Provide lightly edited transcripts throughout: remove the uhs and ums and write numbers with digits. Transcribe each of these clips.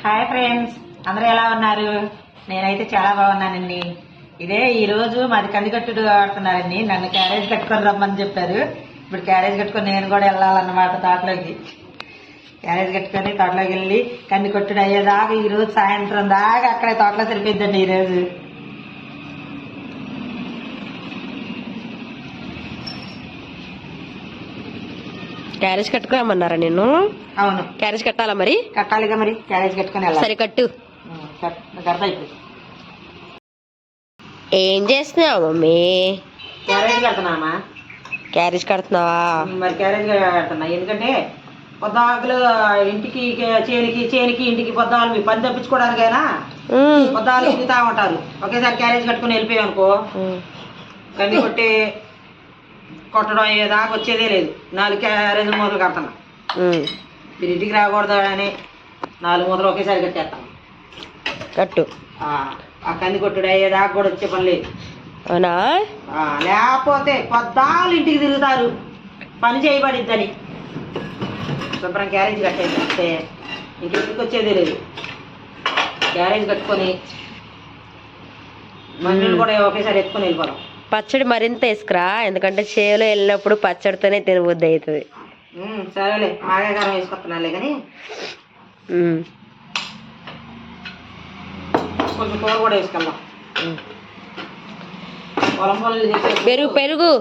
Hi friends, అందరూ ఎలా ఉన్నారు? నేనైతే చాలా బాగున్నానండి. ఇదే ఈ రోజు మాది కందికట్టుడు ఆడుతున్నారండి. నన్ను క్యారేజ్ కట్టుకొని రమ్మని చెప్పారు. ఇప్పుడు క్యారేజ్ కట్టుకొని నేను కూడా వెళ్ళాలన్నమాట తోటలోకి. క్యారేజ్ కట్టుకొని తోటలోకి వెళ్ళి కందికట్టుడు అయ్యేదాకా ఈ రోజు సాయంత్రం దాకా అక్కడే తోటలో సరిపోద్దండి ఈ రోజు. క్యారేజ్ కట్టుకోమన్నారా నిన్ను? అవును, క్యారేజ్ కట్టాలా? మరి కట్టాలిగా, మరి క్యారేజ్ కట్టుకొని వెళ్ళాలి. సరే కట్టు. అర్థం అయిపోయింది. ఏం చేస్తున్నావు మమ్మీ? క్యారేజ్ కడుతున్నామా? క్యారేజ్ కడుతున్నావా? మరి క్యారేజ్ కడుతున్నా, ఎందుకంటే పొద్దాకులు ఇంటికి చేనికి ఇంటికి పొద్దాలు మీ పని తప్పించుకోవడానికైనా పొద్దాలు తిరుగుతా ఉంటారు. ఒకేసారి క్యారేజ్ కట్టుకుని వెళ్ళిపోయాం అనుకో, కంది కొట్టడం అయ్యేదాకా వచ్చేదే లేదు. 4 క్యారేజ్ మూతలు కడతాను. మీరు ఇంటికి రాకూడదు అని 4 మూతలు ఒకేసారి కట్టేస్తాను. కట్టు. ఆ కంది కొట్టుడు అయ్యేదాకా కూడా వచ్చే పని లేదు. అవునా? లేకపోతే పొద్దాలు ఇంటికి తిరుగుతారు పని చేయబడిద్దని. శుభ్రం క్యారేజ్ కట్టేస్తే ఇంటికి వచ్చేదే లేదు. క్యారేజ్ కట్టుకొని మందులు కూడా ఒకేసారి ఎత్తుకొని వెళ్ళిపోదాం. పచ్చడి మరింత వేసుకురా, ఎందుకంటే చేలో వెళ్ళినప్పుడు పచ్చడితోనే తినబుద్ధి అవుతుంది. సరేలే, ఆగాకారం వేసుకొస్తున్నాలే కానీ కొంచెం కూర కూడా వేసుకెళ్దాం. పొలం పనులు పెరుగు పెరుగు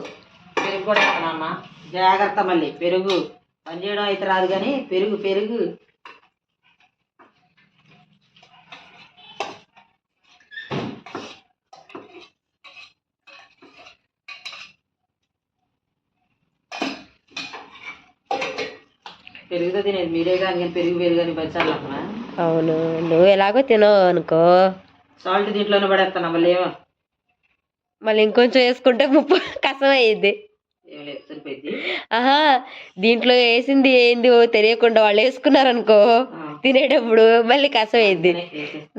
పెరుగు కూడా వేస్తున్నామ్మా, జాగ్రత్త. మళ్ళీ పెరుగు పని చేయడం అయితే రాదు కానీ పెరుగు పెరుగు పెరుగుతో తినేది మీరే కానీ పెరుగు అని పచ్చాలి అక్కడ. అవును, నువ్వు ఎలాగో తినవు అనుకో. సాల్ట్ దీంట్లోనే పడేస్తాను. మళ్ళీ ఇంకొంచెం వేసుకుంటే కసం అయ్యిద్ది. సరిపోయింది. ఆహా, దీంట్లో వేసింది ఏంది తెలియకుండా వాళ్ళు వేసుకున్నారనుకో, తినేటప్పుడు మళ్ళీ కసం అయ్యిద్ది.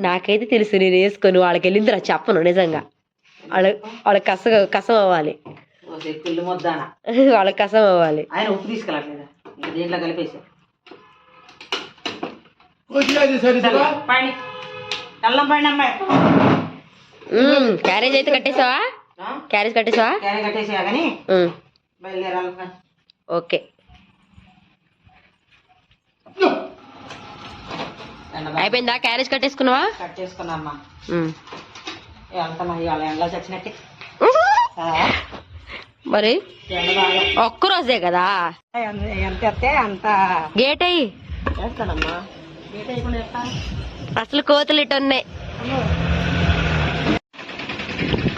నాకైతే తెలుసు, నేను వేసుకొని వాళ్ళకి వెళ్ళింది రా చెప్పను. నిజంగా వాళ్ళకి కసం అవ్వాలి. వాళ్ళకి కసం అవ్వాలి. ఆయన ఉప్పు తీసుకెళ్ళట్లేదా? దీంట్లో కలిపేసా. క్యారేజ్ అయితే కట్టేసావా? క్యారేజ్ కట్టేసావా? క్యారేజ్ కట్టేసా కానీ బయలుదేరాలి. ఓకే, అయిపోయిందా? క్యారేజ్ కట్టేసుకున్నావా? కట్టేసుకున్నామ్మా. వెళ్తామా ఇవాళ ఎండలో చచ్చినట్టే. మరి ఒక్కరోజే కదా. ఎంత వస్తే అంత గేట్ అయ్యి వేస్తానమ్మా. గేట్ అయ్యకుండా వేస్తా. అసలు కోతులు ఇటు ఉన్నాయి.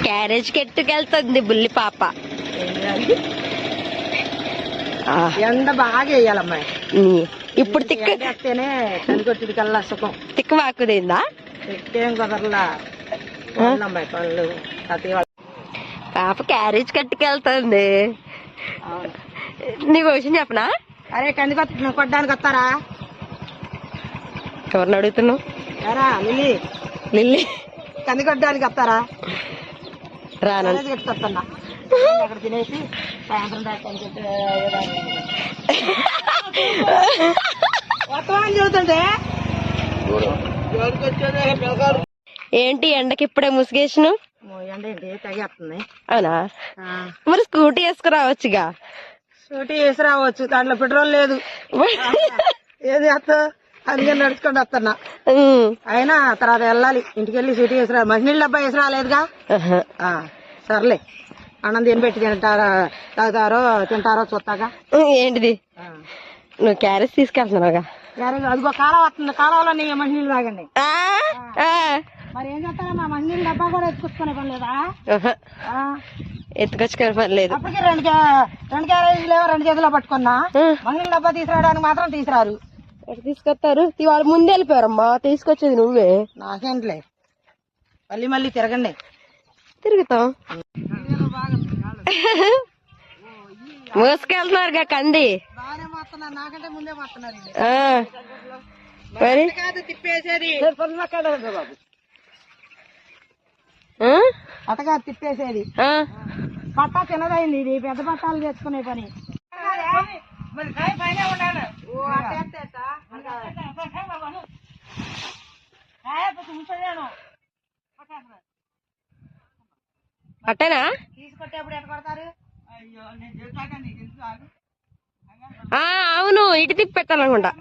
క్యారేజ్ కెట్టుకెళ్తుంది బుల్లి పాప. ఎండ బాగా వేయాలమ్మా. ఇప్పుడు తిక్కేనే కనికొట్టుడి కల్లా సుఖం. తిక్కు వాకుదేందా? తిక్కేం కుదరలా అమ్మాయి పనులు. పాప క్యారేజ్ కట్టుకెళ్తుంది. నీకు విషయం చెప్పనా? అరే, కంది కొట్టడానికి వస్తారా? ఎవరిని అడుగుతున్నావు? లిల్లీ లిల్లీ కంది కొట్టడానికి వస్తారా? రాను. కట్టుకొస్తున్నా. అక్కడ తినేసి సాయంత్రం దాకా వస్తామని చెబుతుంటే ఏంటి ఎండకి ఇప్పుడే ముసుగేసిను? ఎండ ఏంటి తగేస్తుంది. అవునా? మరి స్కూటీ వేసుకురావచ్చుగా. స్కూటీ వేసి రావచ్చు, దాంట్లో పెట్రోల్ లేదు. ఏది వస్తావు? అందుకని నడుచుకొని వస్తున్నా. అయినా తర్వాత వెళ్ళాలి ఇంటికి వెళ్ళి స్కూటీ వేసి రా. మంచినీళ్ళ డబ్బా వేసి రాలేదుగా. సర్లే, అన్నం తిని పెట్టి తాగుతారో తింటారో చూస్తాగా. ఏంటిది? నువ్వు క్యారేజ్ తీసుకెళ్తున్నావుగా. క్యారేజ్ అదిగో కాలువ వస్తుంది, కాలువలో నీ మంచినీళ్ళు తాగండి. మరి ఏం చేస్తారా? మా మంచినీళ్ళ డబ్బా కూడా ఎత్తుకొచ్చుకునే పని లేదా? ఎత్తుకొచ్చుకునే పని లేదు. అప్పటికి 2 క్యారేజీలు 2 చేతిలో పట్టుకున్నా. మంచినీళ్ళ డబ్బా తీసుకురావడానికి మాత్రం తీసుకురారు. ఎక్కడ తీసుకొస్తారు? వాళ్ళు ముందు వెళ్ళిపోయారమ్మా, తీసుకొచ్చేది నువ్వే. నాకేంట్లే, మళ్ళీ తిరగండి. తిరుగుతాం. మోసుకెళ్తున్నారుగా కంది. నాకంటే ముందే మాస్తున్నారు. మరి తిప్పేసేది అటగా తిప్పేసేది. పట్టా తినదైంది, ఇది పెద్ద పట్టాలు తెచ్చుకునే పని. పైన అట్టనా తీసుకొట్టేప్పుడు ఎట్లా కొడతారు? అవును, ఇటు తిప్పి పెట్టాలనుకుంటా.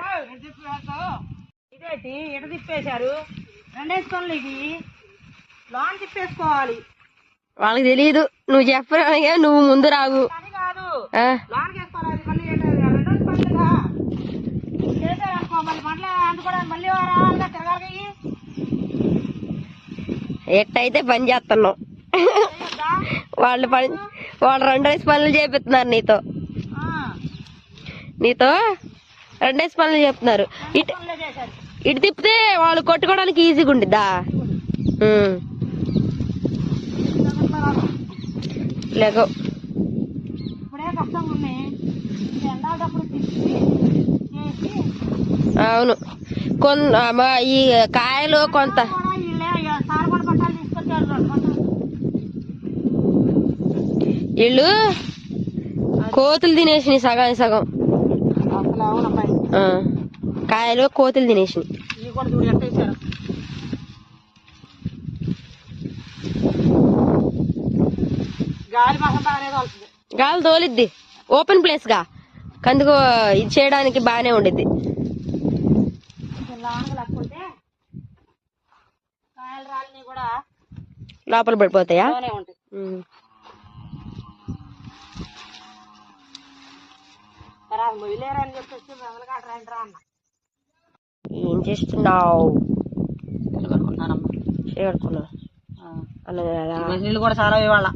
ఇదేంటి ఇటు తిప్పేశారు? రెండేసుకోవాలి, ఇవి లోన్ తిప్పేసుకోవాలి. వాళ్ళకి తెలియదు, నువ్వు చెప్పరా, నువ్వు ముందు రావు. అని కాదు, లోన్ వేసుకోవాలి. మళ్ళీ రెండో పండుగ చేసేసుకో, మళ్ళీ మళ్ళీ అందుకోవడానికి మళ్ళీ రావాలిగా, తిరగాలి. ఎట్టయితే పని చేస్తున్నావు. వాళ్ళు 2 డేస్ పనులు చేపిస్తున్నారు నీతో 2 డేస్ పనులు చెప్తున్నారు. ఇటు తిప్పితే వాళ్ళు కొట్టుకోవడానికి ఈజీగా ఉండిద్దా? లేకో అవును, ఈ కాయలు కొంత వీళ్ళు కోతులు తినేసి సగం సగం కాయలు కోతులు తినేసి. గాలి తోలిద్ది, ఓపెన్ ప్లేస్ గా, కందుకు ఇది చేయడానికి బానే ఉండిద్ది. లోపల పడిపోతాయా? ఏం చేస్తున్నావు? నీళ్ళు కూడా చాలా ఇవాళ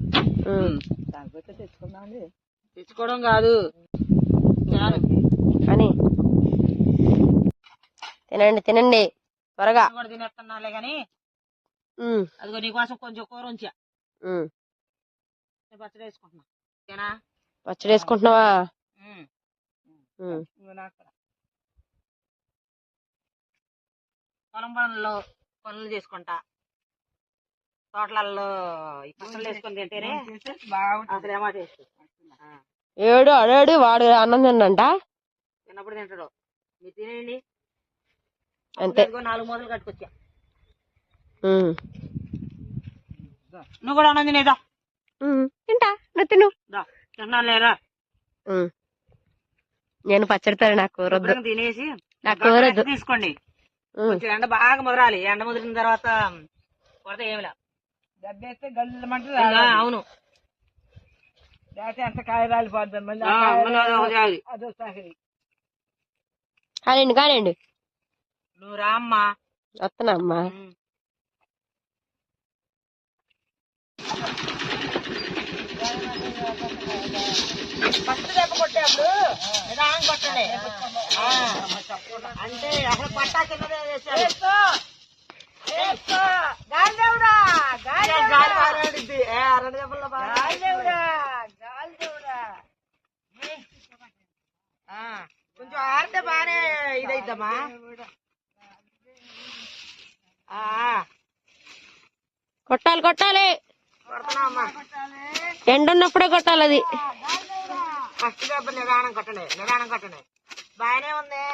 తెచ్చుకోవడం కాదు అని. తినండి తినండి త్వరగా. కూడా తినేస్తున్నాలే గాని అదిగో నీకోసం కొంచెం కూర ఉంచా, పచ్చడి వేసుకుంటున్నా. పచ్చడి వేసుకుంటున్నావా? పొలం పనులు చేసుకుంటా, తోటలలో పచ్చళ్ళు వేసుకొని తింటేనే అసలు ఏమా టేస్ట్. ఏడు అడాడు వాడు అన్నం తిన్నంట, తిన్నప్పుడు తింటాడు. మీరు తినేయండి అంతే. 4 మూతలు కట్టుకొచ్చా. నువ్వు కూడా అన్నం తినేదా? తింటా, నువ్వు తిను. తిన్నాలేరా? నేను పచ్చడితో నాకు కూర తినేసి నాకు కూర తీసుకోండి. కొంచెం ఎండ బాగా ముదరాలి, ఎండ ముదిరిన తర్వాత కొడితే ఏమిలా దెబ్బేస్తే గల్లుమంటే. అవును, ఎంత కాయ రాలిపోద్ది. కానివ్వండి కానివ్వండి, నువ్వు రా అమ్మా. వస్తున్నా అమ్మా. ఫస్ట్ దెబ్బ కొట్టేప్పుడు నిదానం కొట్టండి, అంటే అసలు పట్టా కింద కొంచెం ఆడితే బానే ఇదైద్దమ్మా. కొట్టాలి కొట్టాలి, కొడుతున్నామ్మా. ఎండ ఉన్నప్పుడే కొట్టాలి. అది ఫస్ట్ దెబ్బ నిదానం కొట్టండి, నిదానం కొట్టండి. బాగానే ఉంది.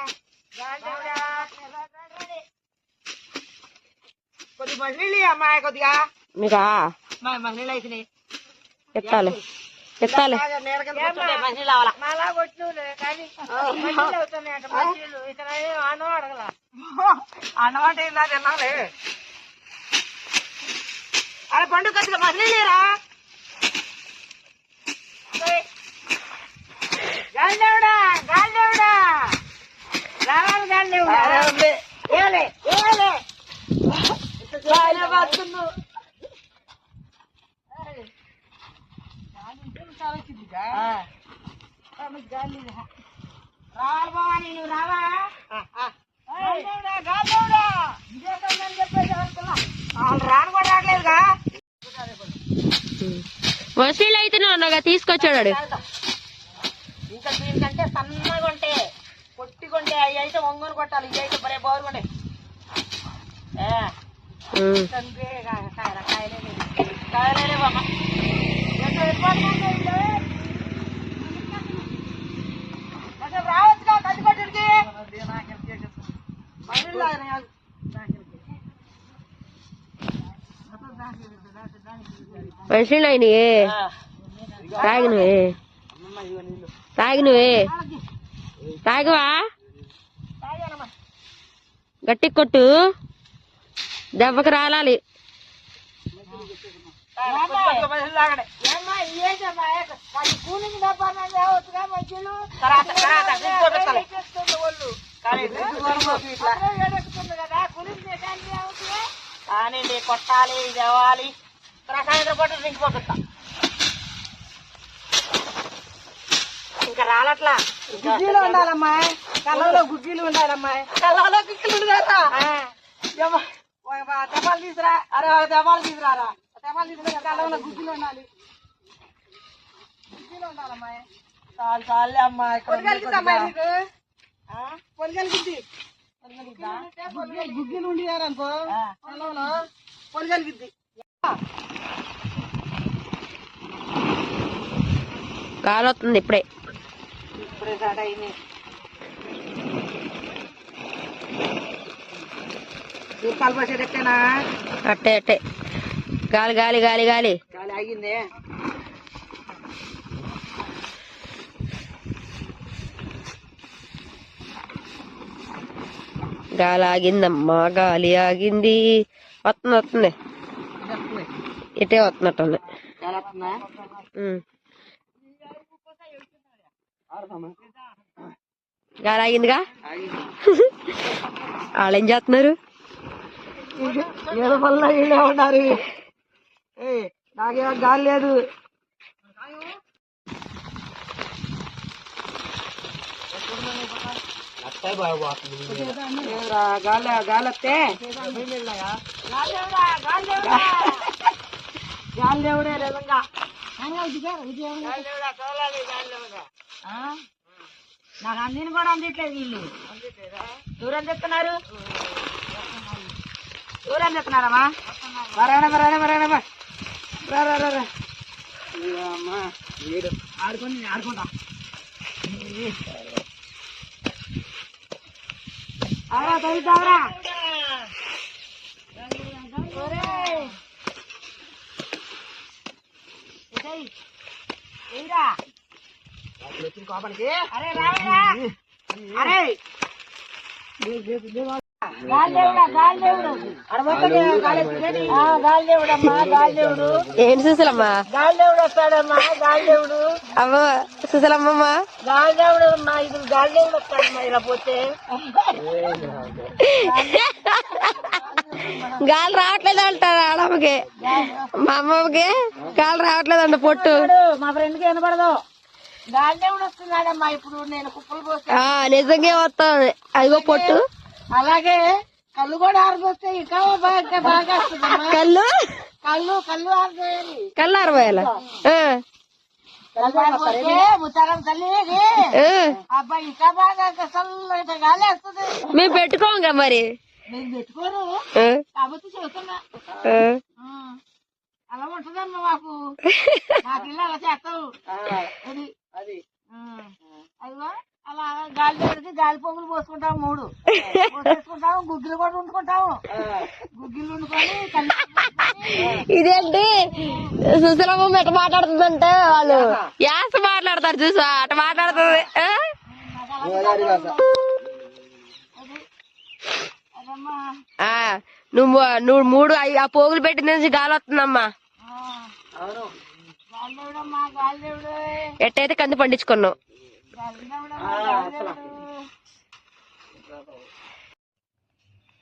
కొద్ది మహిళలు అమ్మాయి కొద్దిగా మీకా మహిళలు అయిపోయినాయి. ఎత్తాలి ఎత్తాలి. మహిళలు అవ్వాలా అన్నమాట ఏందా తిన్నాలే. అలా పండుగ ఖర్చుగా మహిళలు లేరా? గాలిదేవుడా గాలిదేవుడా రావాలి, గాలిదేవుడా ఏలే ఏలే రావాలి బావా, నేను రావా? వాళ్ళు రాను కూడా రావట్లేదుగా. వసీలు అయితే అన్నగా తీసుకొచ్చాడు. ఇంకా దీనికంటే సన్నగా ఉంటే పొట్టిగుంటే అవి అయితే ఒంగోలు కొట్టాలి, ఇవి అయితే బరే బాగుండే. కాయలే బామ్మ రావచ్చుగా కట్టి కట్టుడికి. మనుషులు అయినవే తాగినవే తాగినవే తాగవా గట్టి కొట్టు దెబ్బకి రాలాలి కానివ్వండి కొట్టాలి దేవాలి సాయంత్రం పూట డ్రింక్ పంపిస్తా ఇంకా రాలట్లా గుగ్గిలు ఉండాలమ్మా కళ్ళలో గుగ్గిలు ఉండాలమ్మా కళ్ళలో గుగ్గిలు ఉండాలా దెబ్బలు తీసురా అరే దెబ్బలు తీసురారా దెబ్బలు తీసుకురా కళ్ళలో గుగ్గిలు ఉండాలి గుగ్గిలు ఉండాలమ్మా చాలు చాలే అమ్మా పొలిగలిగిందమ్మా నీకు పొలిగలిగింది గుగ్గిలు ఉండినారనుకో కళ్ళలో పొలిగలిగిద్ది గాలి వస్తుంది ఇప్పుడే స్టార్ట్ అయింది దీపాలు పోసేటట్టేనా అట్టే అట్టే గాలి గాలి గాలి గాలి గాలి ఆగిందే గాలి ఆగిందమ్మా గాలి ఆగింది వస్తుంది వస్తుంది ఇటే వస్తున్నట్టుంది గాలి ఆగిందిగా వాళ్ళు ఏం చేస్తున్నారు ఏదో వల్ల వీళ్ళే ఉన్నారు నాకేమో గాలి లేదు గాలి గాలి వస్తే గాలి దేవుడే నిజంగా నాకు అందిని కూడా అందిట్లేదు వీళ్ళు దూరం తెస్తున్నారు దూరం తెస్తున్నారమ్మా మరాడమ్మా ఆడుకొని ఆడుకుంటా అవరా తగ్గుతావరా అరే రావరా అరే ఏంటి సుశలమ్మా గాలిదేవుడు వస్తాడమ్మా గాలిదేవుడు అమ్మా సుశలమ్మమ్మ గాలిదేవుడు అమ్మా ఇది గాలిదేవుడు వస్తాడమ్మా ఇలా పోతే గాలి రావట్లేదు అంటారు ఆడమ్మకి మా అమ్మమ్మకి గాలి రావట్లేదు అంట పొట్టు మా ఫ్రెండ్కి వినపడదు గాలిదేవుడు వస్తున్నాడమ్మా ఇప్పుడు నేను కుప్పలు పోస్తే నిజంగా వస్తుంది అదిగో పొట్టు అలాగే కళ్ళు కూడా ఆరిపోతే ఇంకా బాగా వస్తుందమ్మా కళ్ళు కళ్ళు ఆరిపోయాలి కళ్ళు ఆరబోయాల ముత్తారం తల్లి అబ్బాయి ఇంకా బాగా చల్లగా గాలి వస్తుంది మేము పెట్టుకోంగా మరి నేను పెట్టుకోను కాబట్టి చెబుతున్నా అలా ఉంటుందమ్మా మాకు ఇల్లు అలా చేస్తావు అది అది అదిగో అలా గాలి పెడితే గాలి పొంగులు పోసుకుంటాము 3 పోసుకుంటాము గుగ్గిలు కూడా వండుకుంటాము గుగ్గిలు వండుకొని ఇదేంటి సుశలమ్మ ఎట్ట మాట్లాడుతుందంటే వాళ్ళు యాస మాట్లాడతారు చూసా అట మాట్లాడుతుంది నువ్వు 3 ఆ పోగులు పెట్టిన నుంచి గాలి వస్తుందమ్మా ఎట్టయితే కంది పండించుకున్నావు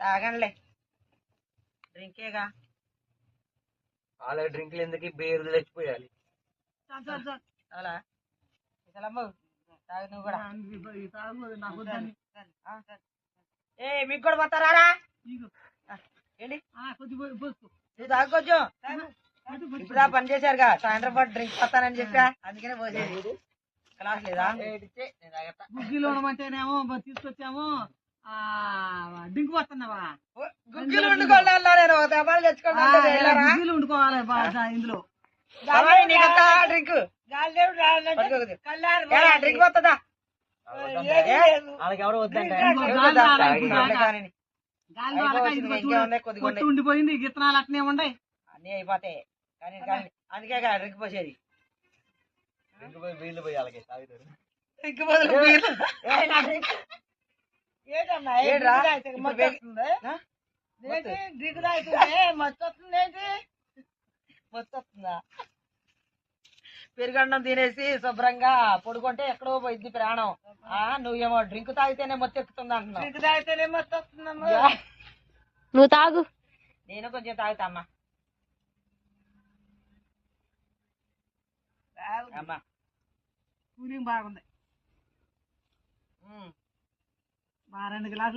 తాగండిలే డ్రింకేగా అలాగే డ్రింక్లు ఎందుకు బీర్లు తెచ్చిపోయాలి అలా తాగు నువ్వు కూడా మీకు కూడా పోతారా ఏంటి నువ్వు తాగు కొంచెం ఇప్పుడు పని చేశారుగా సాయంత్రం పాటు డ్రింక్ వస్తానని చెప్పా అందుకనే పోసేది క్లాస్ లేదా గుగ్గిలు ఉండమంటేనేమో తీసుకొచ్చాము డ్రింక్ వస్తున్నావా గుగ్గిలు వండుకోవాలి నేను దెబ్బలు గుగ్గిలు వండుకోవాలి ఇందులో డ్రింక్ డ్రింక్ వస్తుందా వాళ్ళకి ఎవరు వద్దంటే ఉండిపోయింది గిత్తనాలు అట్నే ఉన్నాయి అన్నీ అయిపోతాయి కానీ అందుకే డ్రింక్ పోసేది వీళ్ళు పోయి అలాగే తాగుతారు. ఇంక బదులు బీర్లు. ఏంటమ్మా ఏ ఏంట్రా? డ్రింక్ తాగితే ఇప్పుడు మత్తు వస్తుందా? ఏంటి డ్రింక్ తాగుతుందే మత్తు వస్తుంది ఏంటి? మస్తు వస్తుందా పెరుగన్నం తినేసి శుభ్రంగా పడుకుంటే ఎక్కడో పోయింది ప్రాణం నువ్వేమో డ్రింక్ తాగితేనే మొత్తం ఎక్కుతుంది అంటున్నావు డ్రింక్ తాగితేనే మత్తు వస్తుందమ్మా. నువ్వు తాగు. నేను కొంచెం తాగుతామ్మా అమ్మా కూలింగ్ బాగుంది. 2 గ్లాసులు